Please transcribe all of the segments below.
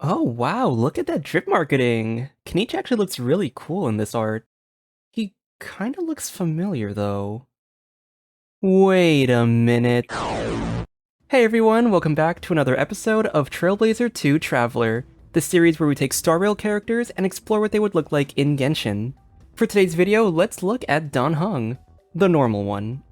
Oh wow, look at that drip marketing! Kenichi actually looks really cool in this art. He kinda looks familiar though. Wait a minute. Hey everyone, welcome back to another episode of Trailblazer 2 Traveler, the series where we take Star Rail characters and explore what they would look like in Genshin. For today's video, let's look at Dan Heng, the normal one.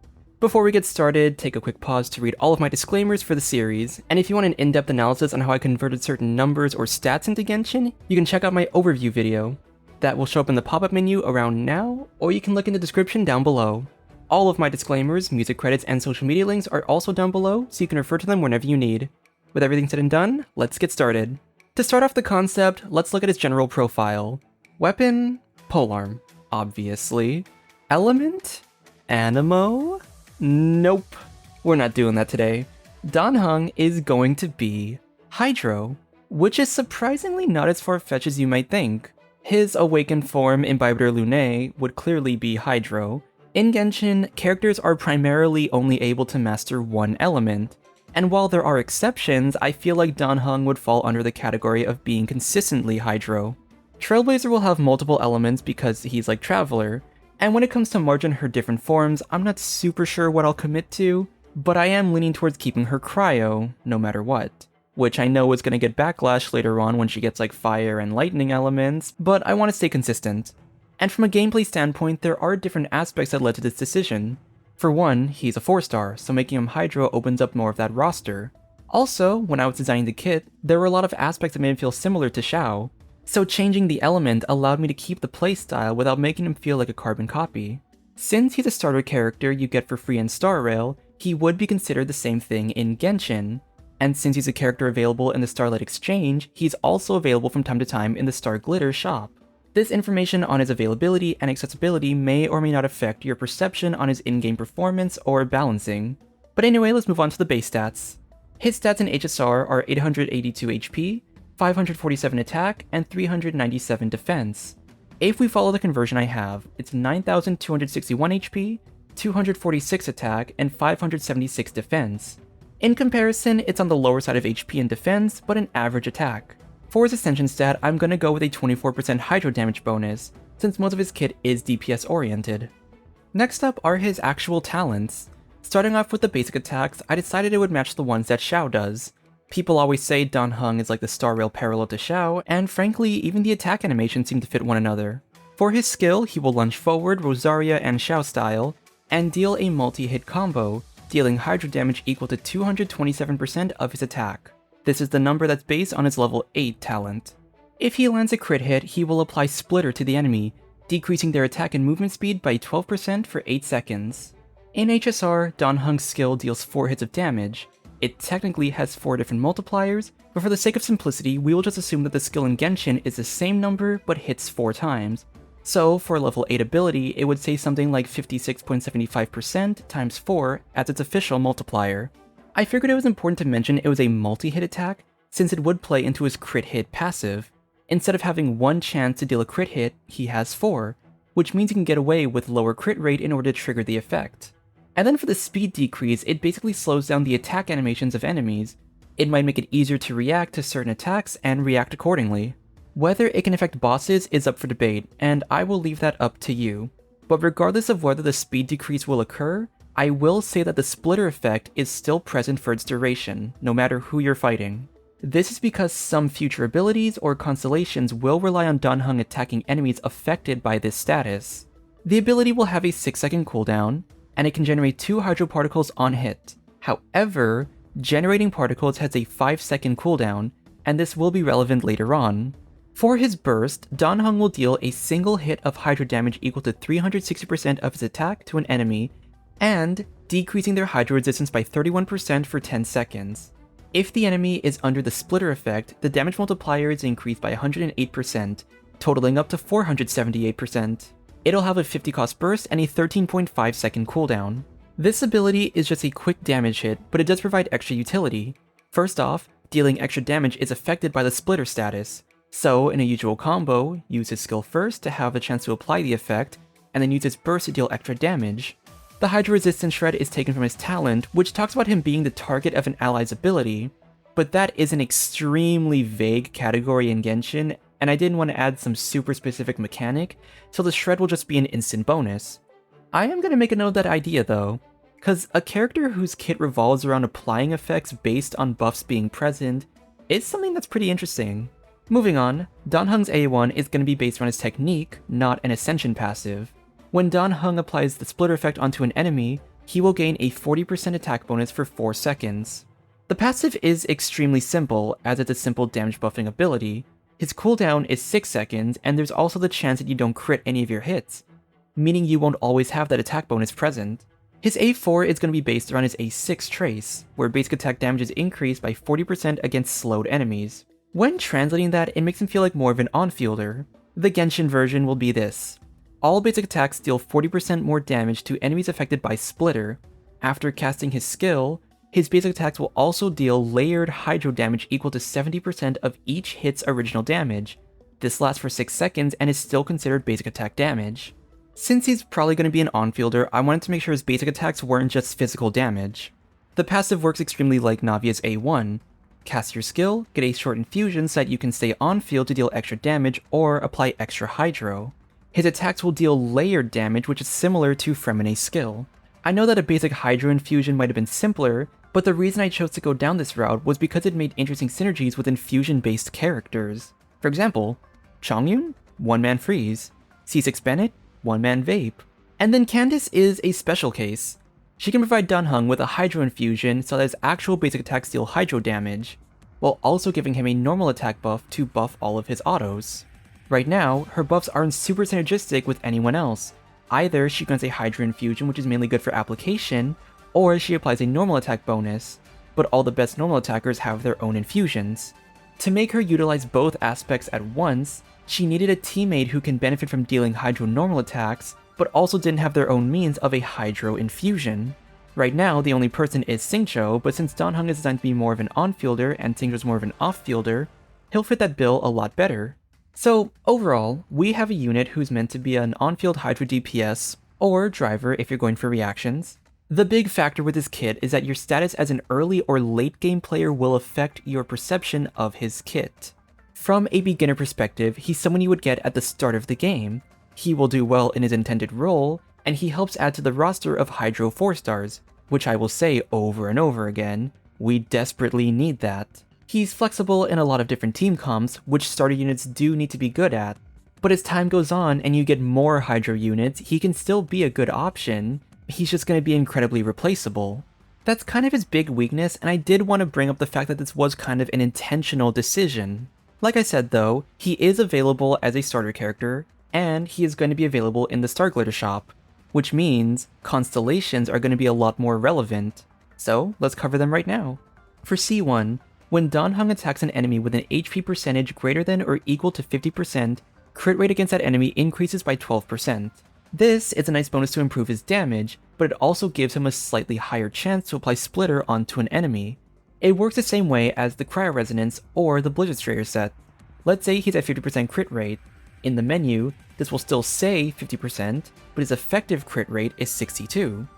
Before we get started, take a quick pause to read all of my disclaimers for the series, and if you want an in-depth analysis on how I converted certain numbers or stats into Genshin, you can check out my overview video. That will show up in the pop-up menu around now, or you can look in the description down below. All of my disclaimers, music credits, and social media links are also down below, so you can refer to them whenever you need. With everything said and done, let's get started. To start off the concept, let's look at his general profile. Weapon, polearm, obviously. Element, anemo. Nope, we're not doing that today. Dan Heng is going to be Hydro, which is surprisingly not as far-fetched as you might think. His awakened form, Imbibitor Lunae, would clearly be Hydro. In Genshin, characters are primarily only able to master one element, and while there are exceptions, I feel like Dan Heng would fall under the category of being consistently Hydro. Trailblazer will have multiple elements because he's like Traveler, and when it comes to Margin her different forms, I'm not super sure what I'll commit to, but I am leaning towards keeping her Cryo, no matter what. Which I know is going to get backlash later on when she gets like fire and lightning elements, but I want to stay consistent. And from a gameplay standpoint, there are different aspects that led to this decision. For one, he's a 4-star, so making him Hydro opens up more of that roster. Also, when I was designing the kit, there were a lot of aspects that made him feel similar to Xiao, so changing the element allowed me to keep the playstyle without making him feel like a carbon copy. Since he's a starter character you get for free in Star Rail, he would be considered the same thing in Genshin. And since he's a character available in the Starlight Exchange, he's also available from time to time in the Star Glitter shop. This information on his availability and accessibility may or may not affect your perception on his in-game performance or balancing. But anyway, let's move on to the base stats. His stats in HSR are 882 HP, 547 attack, and 397 defense. If we follow the conversion I have, it's 9261 HP, 246 attack, and 576 defense. In comparison, it's on the lower side of HP and defense, but an average attack. For his Ascension stat, I'm gonna go with a 24% Hydro damage bonus, since most of his kit is DPS oriented. Next up are his actual talents. Starting off with the basic attacks, I decided it would match the ones that Xiao does. People always say Dan Heng is like the Star Rail parallel to Xiao, and frankly, even the attack animations seem to fit one another. For his skill, he will lunge forward Rosaria and Xiao style, and deal a multi-hit combo, dealing Hydro damage equal to 227% of his attack. This is the number that's based on his level 8 talent. If he lands a crit hit, he will apply Splitter to the enemy, decreasing their attack and movement speed by 12% for 8 seconds. In HSR, Dan Heng's skill deals 4 hits of damage. It technically has 4 different multipliers, but for the sake of simplicity, we will just assume that the skill in Genshin is the same number but hits 4 times. So, for a level 8 ability, it would say something like 56.75% times 4 as its official multiplier. I figured it was important to mention it was a multi-hit attack, since it would play into his crit hit passive. Instead of having 1 chance to deal a crit hit, he has 4, which means he can get away with lower crit rate in order to trigger the effect. And then for the speed decrease, it basically slows down the attack animations of enemies. It might make it easier to react to certain attacks and react accordingly. Whether it can affect bosses is up for debate, and I will leave that up to you. But regardless of whether the speed decrease will occur, I will say that the splitter effect is still present for its duration, no matter who you're fighting. This is because some future abilities or constellations will rely on Dan Heng attacking enemies affected by this status. The ability will have a 6-second cooldown, and it can generate 2 Hydro Particles on hit. However, generating particles has a 5-second cooldown, and this will be relevant later on. For his burst, Dan Heng will deal a single hit of Hydro damage equal to 360% of his attack to an enemy, and decreasing their Hydro resistance by 31% for 10 seconds. If the enemy is under the splitter effect, the damage multiplier is increased by 108%, totaling up to 478%. It'll have a 50 cost burst and a 13.5 second cooldown. This ability is just a quick damage hit, but it does provide extra utility. First off, dealing extra damage is affected by the splitter status. So, in a usual combo, use his skill first to have the chance to apply the effect, and then use his burst to deal extra damage. The Hydro Resistance Shred is taken from his talent, which talks about him being the target of an ally's ability, but that is an extremely vague category in Genshin, and I didn't want to add some super specific mechanic, so the shred will just be an instant bonus. I am going to make a note of that idea though, because a character whose kit revolves around applying effects based on buffs being present is something that's pretty interesting. Moving on, Dan Heng's A1 is going to be based on his technique, not an ascension passive. When Dan Heng applies the splitter effect onto an enemy, he will gain a 40% attack bonus for 4 seconds. The passive is extremely simple, as it's a simple damage buffing ability. His cooldown is 6 seconds, and there's also the chance that you don't crit any of your hits, meaning you won't always have that attack bonus present. His A4 is going to be based around his A6 trace, where basic attack damage is increased by 40% against slowed enemies. When translating that, it makes him feel like more of an on-fielder. The Genshin version will be this. All basic attacks deal 40% more damage to enemies affected by Splitter. After casting his skill, his basic attacks will also deal layered hydro damage equal to 70% of each hit's original damage. This lasts for 6 seconds and is still considered basic attack damage. Since he's probably going to be an on-fielder, I wanted to make sure his basic attacks weren't just physical damage. The passive works extremely like Navia's A1. Cast your skill, get a short infusion so that you can stay on-field to deal extra damage or apply extra hydro. His attacks will deal layered damage, which is similar to Fremene's skill. I know that a basic hydro infusion might have been simpler, but the reason I chose to go down this route was because it made interesting synergies with infusion-based characters. For example, Chongyun, one-man freeze, C6 Bennett, one-man vape. And then Candace is a special case. She can provide Dan Heng with a hydro infusion so that his actual basic attacks deal hydro damage, while also giving him a normal attack buff to buff all of his autos. Right now, her buffs aren't super synergistic with anyone else. Either she grants a hydro infusion, which is mainly good for application, or she applies a normal attack bonus, but all the best normal attackers have their own infusions. To make her utilize both aspects at once, she needed a teammate who can benefit from dealing hydro normal attacks, but also didn't have their own means of a hydro infusion. Right now, the only person is Xingqiu, but since Dan Heng is designed to be more of an on-fielder and Xingqiu's more of an off-fielder, he'll fit that bill a lot better. So overall, we have a unit who's meant to be an on-field hydro DPS, or driver if you're going for reactions. The big factor with this kit is that your status as an early or late game player will affect your perception of his kit. From a beginner perspective, he's someone you would get at the start of the game. He will do well in his intended role, and he helps add to the roster of Hydro 4-stars, which I will say over and over again, we desperately need that. He's flexible in a lot of different team comps, which starter units do need to be good at, but as time goes on and you get more Hydro units, he can still be a good option. He's just going to be incredibly replaceable. That's kind of his big weakness, and I did want to bring up the fact that this was kind of an intentional decision. Like I said though, he is available as a starter character, and he is going to be available in the Starglitter shop, which means Constellations are going to be a lot more relevant. So let's cover them right now. For C1, when Dan Heng attacks an enemy with an HP percentage greater than or equal to 50%, crit rate against that enemy increases by 12%. This is a nice bonus to improve his damage, but it also gives him a slightly higher chance to apply Splitter onto an enemy. It works the same way as the Cryo Resonance or the Blizzard Strayer set. Let's say he's at 50% crit rate. In the menu, this will still say 50%, but his effective crit rate is 62.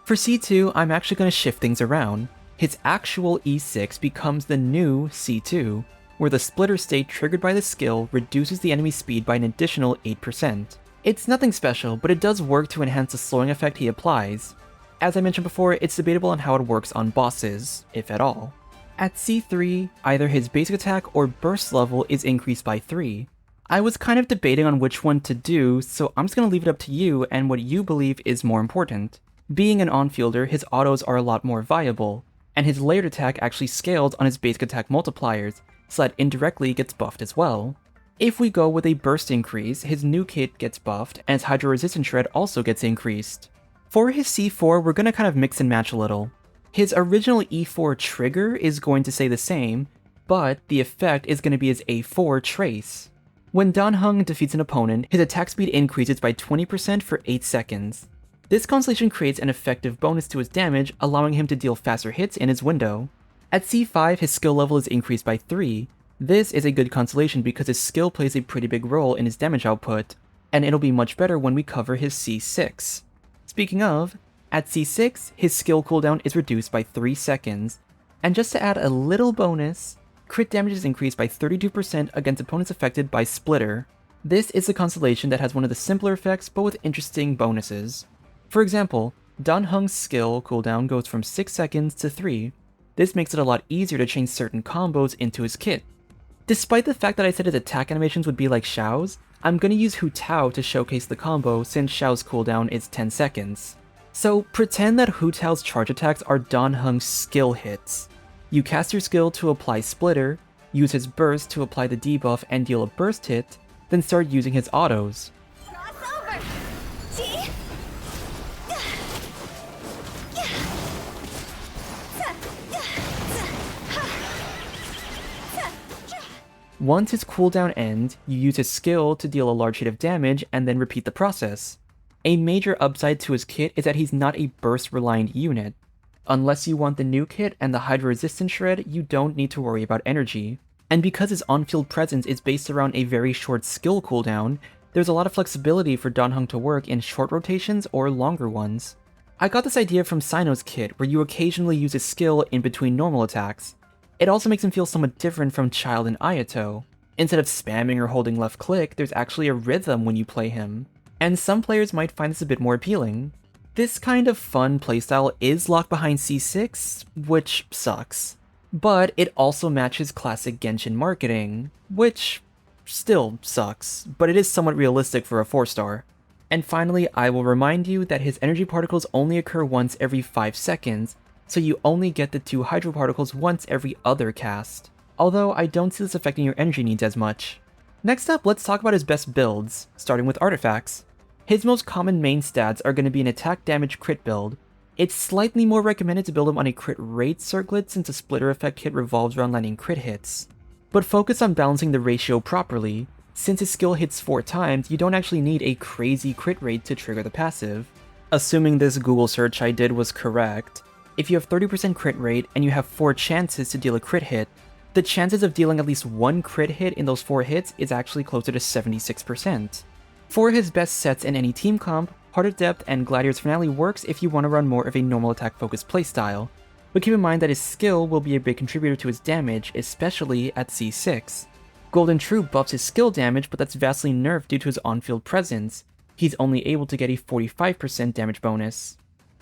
For C2, I'm actually going to shift things around. His actual E6 becomes the new C2, where the splitter state triggered by the skill reduces the enemy's speed by an additional 8%. It's nothing special, but it does work to enhance the slowing effect he applies. As I mentioned before, it's debatable on how it works on bosses, if at all. At C3, either his basic attack or burst level is increased by 3. I was kind of debating on which one to do, so I'm just going to leave it up to you and what you believe is more important. Being an on-fielder, his autos are a lot more viable, and his layered attack actually scales on his basic attack multipliers, so that indirectly gets buffed as well. If we go with a burst increase, his new kit gets buffed, and his hydro resistance shred also gets increased. For his C4, we're going to kind of mix and match a little. His original E4 trigger is going to stay the same, but the effect is going to be his A4 trace. When Dan Heng defeats an opponent, his attack speed increases by 20% for 8 seconds. This constellation creates an effective bonus to his damage, allowing him to deal faster hits in his window. At C5, his skill level is increased by 3. This is a good constellation because his skill plays a pretty big role in his damage output, and it'll be much better when we cover his C6. Speaking of, at C6, his skill cooldown is reduced by 3 seconds. And just to add a little bonus, crit damage is increased by 32% against opponents affected by Splitter. This is a constellation that has one of the simpler effects but with interesting bonuses. For example, Dan Heng's skill cooldown goes from 6 seconds to 3. This makes it a lot easier to change certain combos into his kit. Despite the fact that I said his attack animations would be like Xiao's, I'm gonna use Hu Tao to showcase the combo since Xiao's cooldown is 10 seconds. So pretend that Hu Tao's charge attacks are Dan Heng's skill hits. You cast your skill to apply Splitter, use his burst to apply the debuff and deal a burst hit, then start using his autos. Once his cooldown ends, you use his skill to deal a large hit of damage and then repeat the process. A major upside to his kit is that he's not a burst-reliant unit. Unless you want the new kit and the Hydra Resistance Shred, you don't need to worry about energy. And because his on-field presence is based around a very short skill cooldown, there's a lot of flexibility for Dan Heng to work in short rotations or longer ones. I got this idea from Sino's kit, where you occasionally use his skill in between normal attacks. It also makes him feel somewhat different from Child and Ayato. Instead of spamming or holding left click, there's actually a rhythm when you play him. And some players might find this a bit more appealing. This kind of fun playstyle is locked behind C6, which sucks. But it also matches classic Genshin marketing, which still sucks, but it is somewhat realistic for a 4-star. And finally, I will remind you that his energy particles only occur once every 5 seconds, so you only get the 2 hydro particles once every other cast. Although I don't see this affecting your energy needs as much. Next up, let's talk about his best builds, starting with artifacts. His most common main stats are going to be an attack damage crit build. It's slightly more recommended to build him on a crit rate circlet since a splitter effect hit revolves around landing crit hits. But focus on balancing the ratio properly. Since his skill hits 4 times, you don't actually need a crazy crit rate to trigger the passive. Assuming this Google search I did was correct, if you have 30% crit rate and you have 4 chances to deal a crit hit, the chances of dealing at least 1 crit hit in those 4 hits is actually closer to 76%. For his best sets in any team comp, Heart of Depth and Gladiator's Finale works if you want to run more of a normal attack focused playstyle, but keep in mind that his skill will be a big contributor to his damage, especially at C6. Golden True buffs his skill damage, but that's vastly nerfed due to his on-field presence. He's only able to get a 45% damage bonus.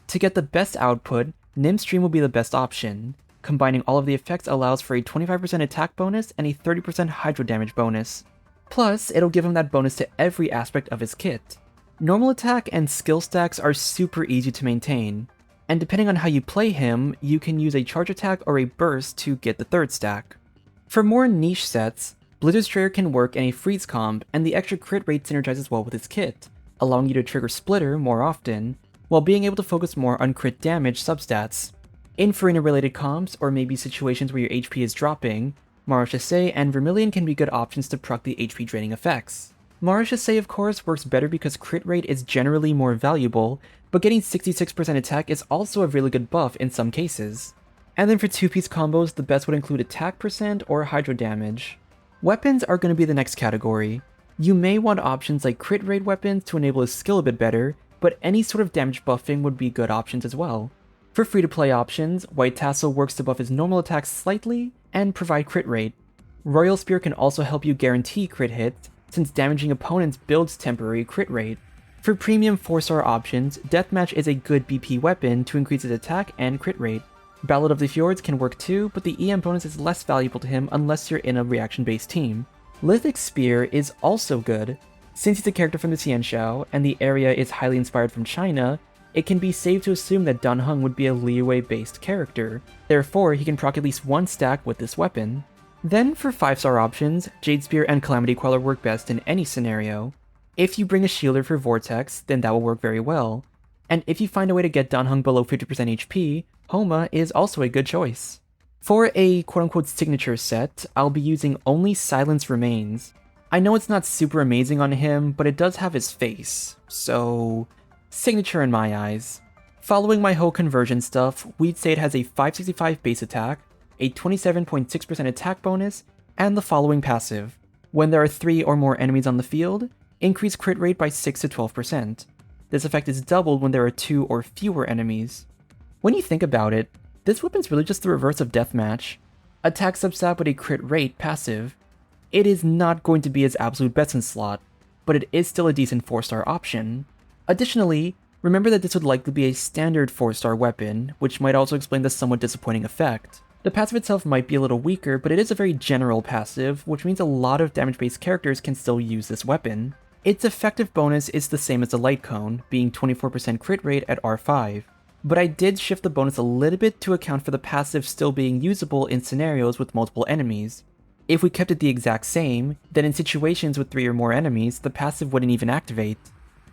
To get the best output, Nim Stream will be the best option. Combining all of the effects allows for a 25% attack bonus and a 30% hydro damage bonus. Plus, it'll give him that bonus to every aspect of his kit. Normal attack and skill stacks are super easy to maintain, and depending on how you play him, you can use a charge attack or a burst to get the third stack. For more niche sets, Blizzard's Trigger can work in a freeze comp, and the extra crit rate synergizes well with his kit, allowing you to trigger Splitter more often, while being able to focus more on crit damage substats. In Farina-related comps, or maybe situations where your HP is dropping, Mara Chassé and Vermilion can be good options to proc the HP draining effects. Mara Chassé of course works better because crit rate is generally more valuable, but getting 66% attack is also a really good buff in some cases. And then for 2-piece combos, the best would include attack percent or hydro damage. Weapons are going to be the next category. You may want options like crit rate weapons to enable his skill a bit better, but any sort of damage buffing would be good options as well. For free-to-play options, White Tassel works to buff his normal attacks slightly and provide crit rate. Royal Spear can also help you guarantee crit hits, since damaging opponents builds temporary crit rate. For premium 4-star options, Deathmatch is a good BP weapon to increase its attack and crit rate. Ballad of the Fjords can work too, but the EM bonus is less valuable to him unless you're in a reaction-based team. Lithic Spear is also good. Since he's a character from the Xianxiao, and the area is highly inspired from China, it can be safe to assume that Dan Heng would be a Liyue-based character. Therefore, he can proc at least 1 stack with this weapon. Then for 5-star options, Jade Spear and Calamity Queller work best in any scenario. If you bring a shielder for Vortex, then that will work very well. And if you find a way to get Dan Heng below 50% HP, Homa is also a good choice. For a quote-unquote signature set, I'll be using only Silence Remains. I know it's not super amazing on him, but it does have his face, so signature in my eyes. Following my whole conversion stuff, we'd say it has a 565 base attack, a 27.6% attack bonus, and the following passive. When there are 3 or more enemies on the field, increase crit rate by 6 to 12%. This effect is doubled when there are 2 or fewer enemies. When you think about it, This weapon's really just the reverse of Deathmatch. Attack substat with a crit rate passive. It is not going to be its absolute best in slot, but it is still a decent 4-star option. Additionally, remember that this would likely be a standard 4-star weapon, which might also explain the somewhat disappointing effect. The passive itself might be a little weaker, but it is a very general passive, which means a lot of damage-based characters can still use this weapon. Its effective bonus is the same as the light cone, being 24% crit rate at R5. But I did shift the bonus a little bit to account for the passive still being usable in scenarios with multiple enemies. If we kept it the exact same, then in situations with 3 or more enemies, the passive wouldn't even activate.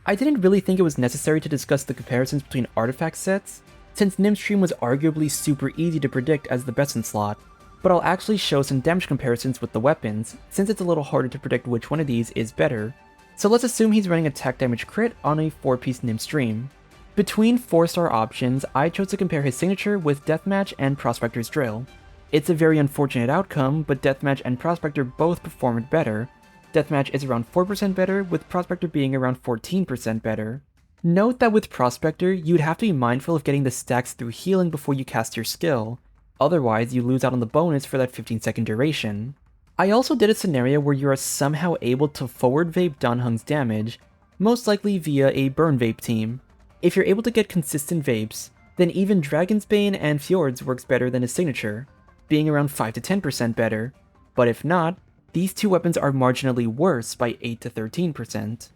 I didn't really think it was necessary to discuss the comparisons between artifact sets, since Nimstream was arguably super easy to predict as the best in slot, but I'll actually show some damage comparisons with the weapons, since it's a little harder to predict which one of these is better. So let's assume he's running attack damage crit on a 4-piece Nimstream. Between 4-star options, I chose to compare his signature with Deathmatch and Prospector's Drill. It's a very unfortunate outcome, but Deathmatch and Prospector both performed better. Deathmatch is around 4% better, with Prospector being around 14% better. Note that with Prospector, you'd have to be mindful of getting the stacks through healing before you cast your skill, otherwise you lose out on the bonus for that 15-second duration. I also did a scenario where you are somehow able to forward vape Dan Heng's damage, most likely via a burn vape team. If you're able to get consistent vapes, then even Dragon's Bane and Fjords works better than his signature, being around 5 to 10% better, but if not, these two weapons are marginally worse by 8 to 13%.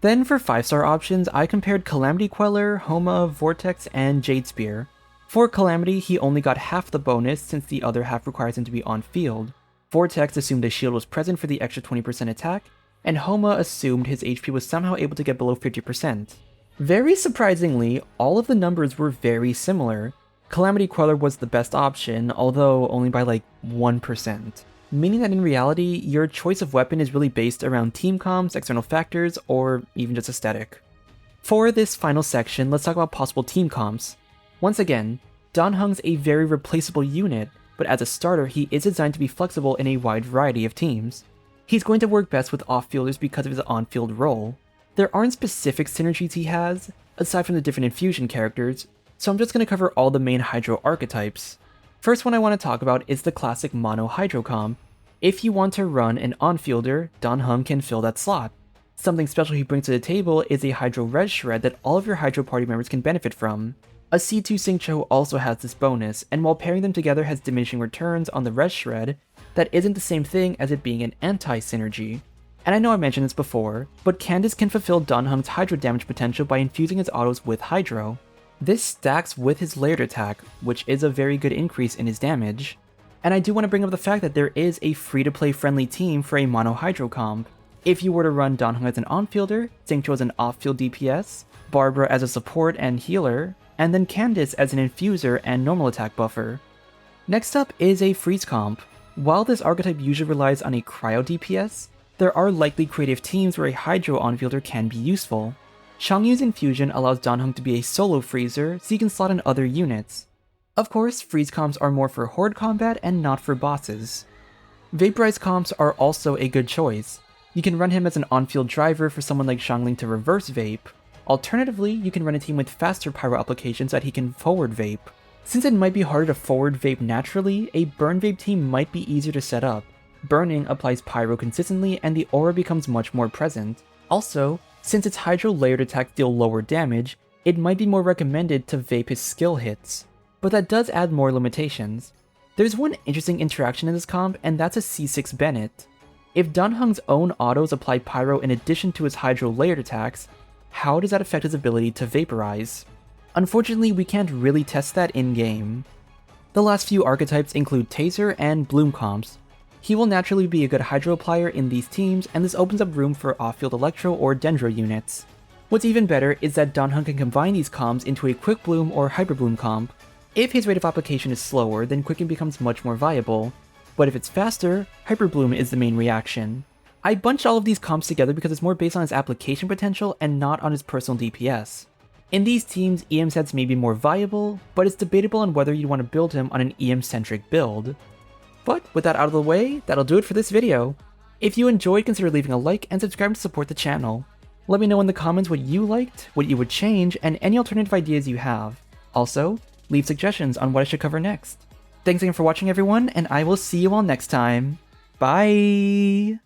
Then for 5-star options, I compared Calamity Queller, Homa, Vortex, and Jade Spear. For Calamity, he only got half the bonus since the other half requires him to be on field. Vortex assumed a shield was present for the extra 20% attack, and Homa assumed his HP was somehow able to get below 50%. Very surprisingly, all of the numbers were very similar. Calamity Queller was the best option, although only by like 1%. Meaning that in reality, your choice of weapon is really based around team comps, external factors, or even just aesthetic. For this final section, let's talk about possible team comps. Once again, Dan Heng's a very replaceable unit, but as a starter, he is designed to be flexible in a wide variety of teams. He's going to work best with off-fielders because of his on-field role. There aren't specific synergies he has, aside from the different infusion characters, so I'm just going to cover all the main Hydro archetypes. First one I want to talk about is the classic mono Hydro comp. If you want to run an on-fielder, Dan Heng can fill that slot. Something special he brings to the table is a Hydro Res Shred that all of your Hydro party members can benefit from. A C2 Xingqiu also has this bonus, and while pairing them together has diminishing returns on the Res Shred, that isn't the same thing as it being an anti-synergy. And I know I mentioned this before, but Candace can fulfill Dan Heng's Hydro damage potential by infusing his autos with Hydro. This stacks with his layered attack, which is a very good increase in his damage. And I do want to bring up the fact that there is a free-to-play friendly team for a mono Hydro comp. If you were to run Dan Heng as an on-fielder, Xingqiu as an off-field DPS, Barbara as a support and healer, and then Candace as an infuser and normal attack buffer. Next up is a freeze comp. While this archetype usually relies on a cryo DPS, there are likely creative teams where a Hydro on-fielder can be useful. Changyu's infusion allows Dan Heng to be a solo freezer, so you can slot in other units. Of course, freeze comps are more for horde combat and not for bosses. Vaporize comps are also a good choice. You can run him as an on-field driver for someone like Xiangling to reverse vape. Alternatively, you can run a team with faster pyro applications that he can forward vape. Since it might be harder to forward vape naturally, a burn vape team might be easier to set up. Burning applies pyro consistently and the aura becomes much more present. Also, since its Hydro layered attacks deal lower damage, it might be more recommended to vape his skill hits. But that does add more limitations. There's one interesting interaction in this comp, and that's a C6 Bennett. If Dan Heng's own autos apply pyro in addition to his Hydro layered attacks, how does that affect his ability to vaporize? Unfortunately, we can't really test that in-game. The last few archetypes include Taser and Bloom comps. He will naturally be a good Hydro applier in these teams, and this opens up room for off-field Electro or Dendro units. What's even better is that Dan Heng can combine these comps into a Quick Bloom or Hyper Bloom comp. If his rate of application is slower, then Quicken becomes much more viable, but if it's faster, Hyper Bloom is the main reaction. I bunched all of these comps together because it's more based on his application potential and not on his personal DPS. In these teams, EM sets may be more viable, but it's debatable on whether you'd want to build him on an EM-centric build. But with that out of the way, that'll do it for this video. If you enjoyed, consider leaving a like and subscribe to support the channel. Let me know in the comments what you liked, what you would change, and any alternative ideas you have. Also, leave suggestions on what I should cover next. Thanks again for watching, everyone, and I will see you all next time. Bye!